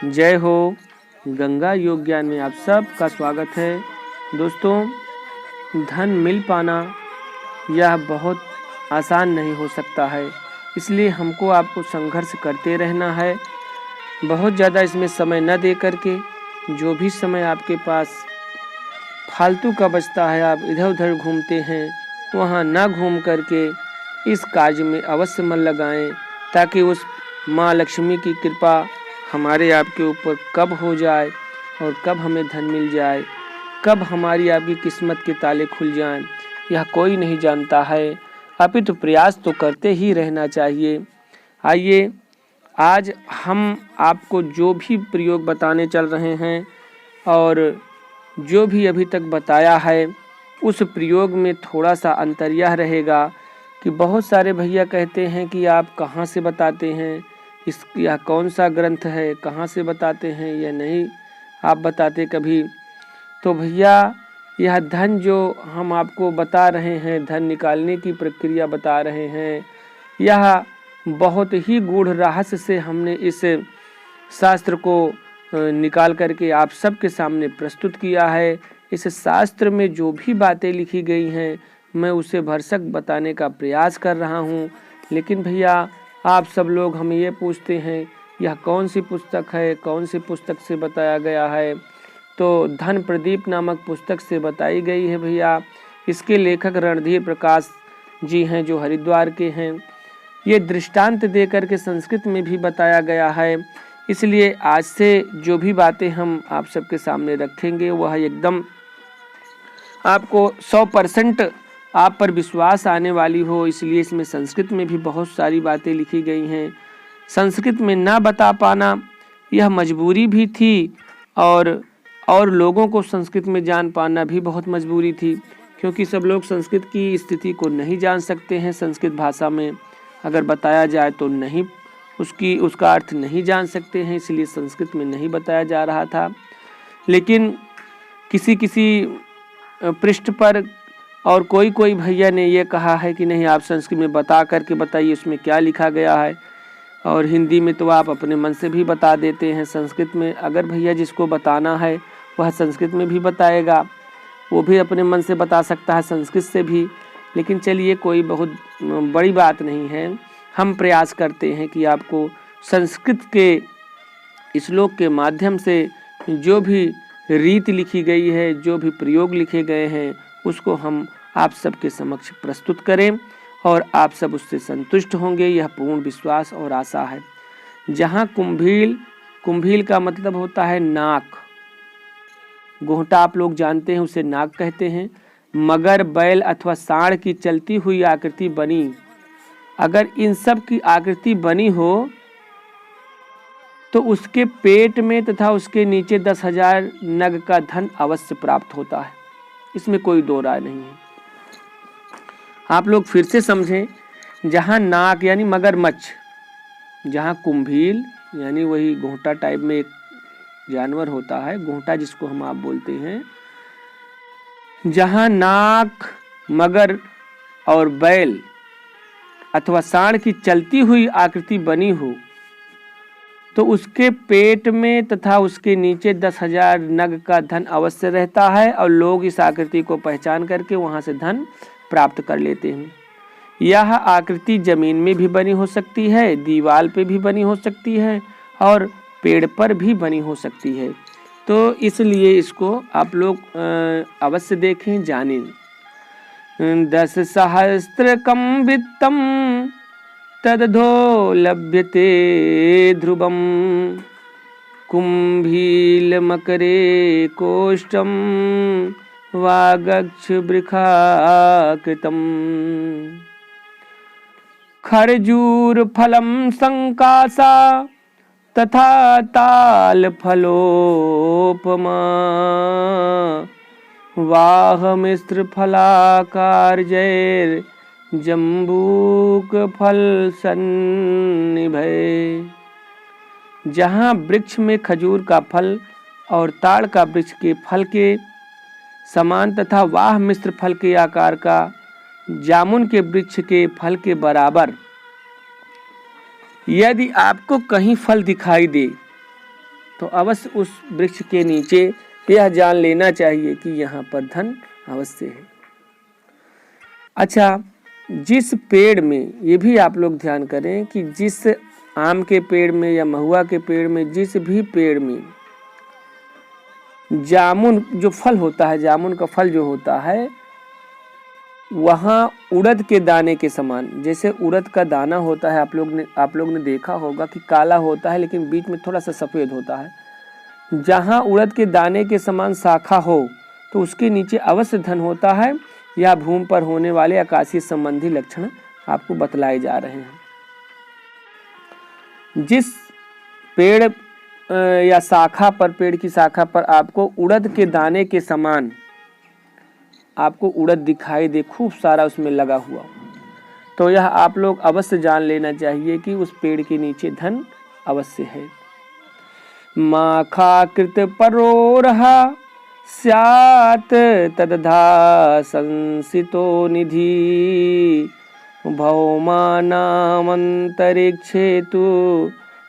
जय हो। गंगा योग ज्ञान में आप सबका स्वागत है। दोस्तों, धन मिल पाना यह बहुत आसान नहीं हो सकता है, इसलिए हमको आपको संघर्ष करते रहना है। बहुत ज़्यादा इसमें समय न दे करके जो भी समय आपके पास फालतू का बचता है, आप इधर उधर घूमते हैं, वहाँ न घूम करके इस कार्य में अवश्य मन लगाएं, ताकि उस माँ लक्ष्मी की कृपा हमारे आपके ऊपर कब हो जाए और कब हमें धन मिल जाए, कब हमारी आपकी किस्मत के ताले खुल जाएं, यह कोई नहीं जानता है। अपितु प्रयास तो करते ही रहना चाहिए। आइए, आज हम आपको जो भी प्रयोग बताने चल रहे हैं और जो भी अभी तक बताया है, उस प्रयोग में थोड़ा सा अंतर यह रहेगा कि बहुत सारे भैया कहते हैं कि आप कहाँ से बताते हैं, यह कौन सा ग्रंथ है, कहाँ से बताते हैं, यह नहीं आप बताते कभी। तो भैया, यह धन जो हम आपको बता रहे हैं, धन निकालने की प्रक्रिया बता रहे हैं, यह बहुत ही गूढ़ रहस्य से हमने इस शास्त्र को निकाल करके आप सबके सामने प्रस्तुत किया है। इस शास्त्र में जो भी बातें लिखी गई हैं, मैं उसे भरसक बताने का प्रयास कर रहा हूँ। लेकिन भैया, आप सब लोग हमें ये पूछते हैं, यह कौन सी पुस्तक है, कौन सी पुस्तक से बताया गया है। तो धन प्रदीप नामक पुस्तक से बताई गई है भैया। इसके लेखक रणधीर प्रकाश जी हैं, जो हरिद्वार के हैं। ये दृष्टांत दे करके संस्कृत में भी बताया गया है। इसलिए आज से जो भी बातें हम आप सबके सामने रखेंगे, वह एकदम आपको 100% आप पर विश्वास आने वाली हो। इसलिए इसमें संस्कृत में भी बहुत सारी बातें लिखी गई हैं। संस्कृत में ना बता पाना यह मजबूरी भी थी, और लोगों को संस्कृत में जान पाना भी बहुत मजबूरी थी, क्योंकि सब लोग संस्कृत की स्थिति को नहीं जान सकते हैं। संस्कृत भाषा में अगर बताया जाए तो नहीं, उसका अर्थ नहीं जान सकते हैं, इसलिए संस्कृत में नहीं बताया जा रहा था। लेकिन किसी पृष्ठ पर और कोई भैया ने ये कहा है कि नहीं, आप संस्कृत में बता करके बताइए उसमें क्या लिखा गया है। और हिंदी में तो आप अपने मन से भी बता देते हैं। संस्कृत में अगर भैया जिसको बताना है वह संस्कृत में भी बताएगा, वो भी अपने मन से बता सकता है संस्कृत से भी। लेकिन चलिए, कोई बहुत बड़ी बात नहीं है। हम प्रयास करते हैं कि आपको संस्कृत के श्लोक के माध्यम से जो भी रीति लिखी गई है, जो भी प्रयोग लिखे गए हैं, उसको हम आप सबके समक्ष प्रस्तुत करें और आप सब उससे संतुष्ट होंगे, यह पूर्ण विश्वास और आशा है। जहाँ कुंभील का मतलब होता है नाक। गोहटा आप लोग जानते हैं, उसे नाक कहते हैं। मगर, बैल अथवा सांड की चलती हुई आकृति बनी, अगर इन सब की आकृति बनी हो तो उसके पेट में तथा उसके नीचे 10,000 नग का धन अवश्य प्राप्त होता है। इसमें कोई दो राय नहीं है। आप लोग फिर से समझें, जहाँ नाक यानी मगरमच्छ, जहाँ कुंभील यानी वही गोहटा टाइप में एक जानवर होता है, गोहटा जिसको हम आप बोलते हैं, जहाँ नाक, मगर और बैल अथवा सांड की चलती हुई आकृति बनी हो, तो उसके पेट में तथा उसके नीचे 10,000 नग का धन अवश्य रहता है, और लोग इस आकृति को पहचान करके वहां से धन प्राप्त कर लेते हैं। यह आकृति जमीन में भी बनी हो सकती है, दीवार पे भी बनी हो सकती है, और पेड़ पर भी बनी हो सकती है। तो इसलिए इसको आप लोग अवश्य देखें, जानें। 10,000 वित्तम तदधो लभ्यते ध्रुवम, कुंभील मकरे कोष्ठम वागक्ष वृखाकृतम, खरजूर फलम संकासा तथा ताल फलोपमा, वाह मिश्र फलाकार जैर जम्बूक फल सन्निभय। जहाँ वृक्ष में खजूर का फल और ताड़ का वृक्ष के फल के समान तथा वाह मिश्र फल के आकार का जामुन के वृक्ष के फल के बराबर यदि आपको कहीं फल दिखाई दे, तो अवश्य उस वृक्ष के नीचे यह जान लेना चाहिए कि यहाँ पर धन अवश्य है। अच्छा, जिस पेड़ में, ये भी आप लोग ध्यान करें कि जिस आम के पेड़ में या महुआ के पेड़ में, जिस भी पेड़ में जामुन जो फल होता है, जामुन का फल जो होता है, वहाँ उड़द के दाने के समान, जैसे उड़द का दाना होता है, आप लोग ने देखा होगा कि काला होता है लेकिन बीच में थोड़ा सा सफ़ेद होता है। जहाँ उड़द के दाने के समान शाखा हो तो उसके नीचे अवश्य धन होता है, या भूमि पर होने वाले आकाशीय संबंधी लक्षण आपको बतलाए जा रहे हैं। जिस पेड़ या शाखा पर, पेड़ की शाखा पर आपको उड़द के दाने के समान आपको उड़द दिखाई दे, खूब सारा उसमें लगा हुआ, तो यह आप लोग अवश्य जान लेना चाहिए कि उस पेड़ के नीचे धन अवश्य है। माखाकृत परोरहा स्यात् तदधा संसितो निधि भौमानामंतरिक्षे तु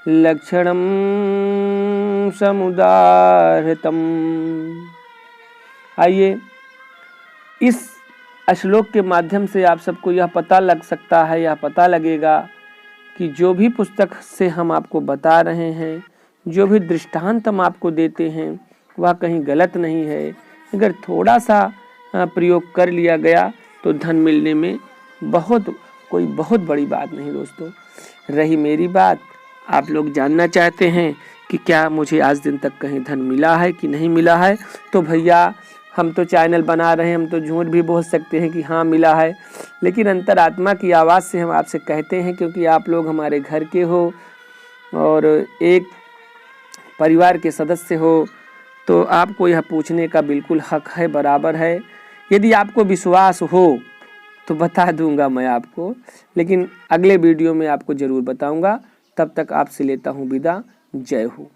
लक्षणं समुदाहृतम्। आइए, इस श्लोक के माध्यम से आप सबको यह पता लग सकता है, यह पता लगेगा कि जो भी पुस्तक से हम आपको बता रहे हैं, जो भी दृष्टांत हम आपको देते हैं, वह कहीं गलत नहीं है। अगर थोड़ा सा प्रयोग कर लिया गया तो धन मिलने में कोई बहुत बड़ी बात नहीं। दोस्तों, रही मेरी बात, आप लोग जानना चाहते हैं कि क्या मुझे आज दिन तक कहीं धन मिला है कि नहीं मिला है, तो भैया हम तो चैनल बना रहे हैं, हम तो झूठ भी बोल सकते हैं कि हाँ मिला है, लेकिन अंतरात्मा की आवाज़ से हम आपसे कहते हैं, क्योंकि आप लोग हमारे घर के हो और एक परिवार के सदस्य हो, तो आपको यह पूछने का बिल्कुल हक है, बराबर है। यदि आपको विश्वास हो तो बता दूंगा मैं आपको, लेकिन अगले वीडियो में आपको ज़रूर बताऊंगा। तब तक आपसे लेता हूं विदा। जय हो।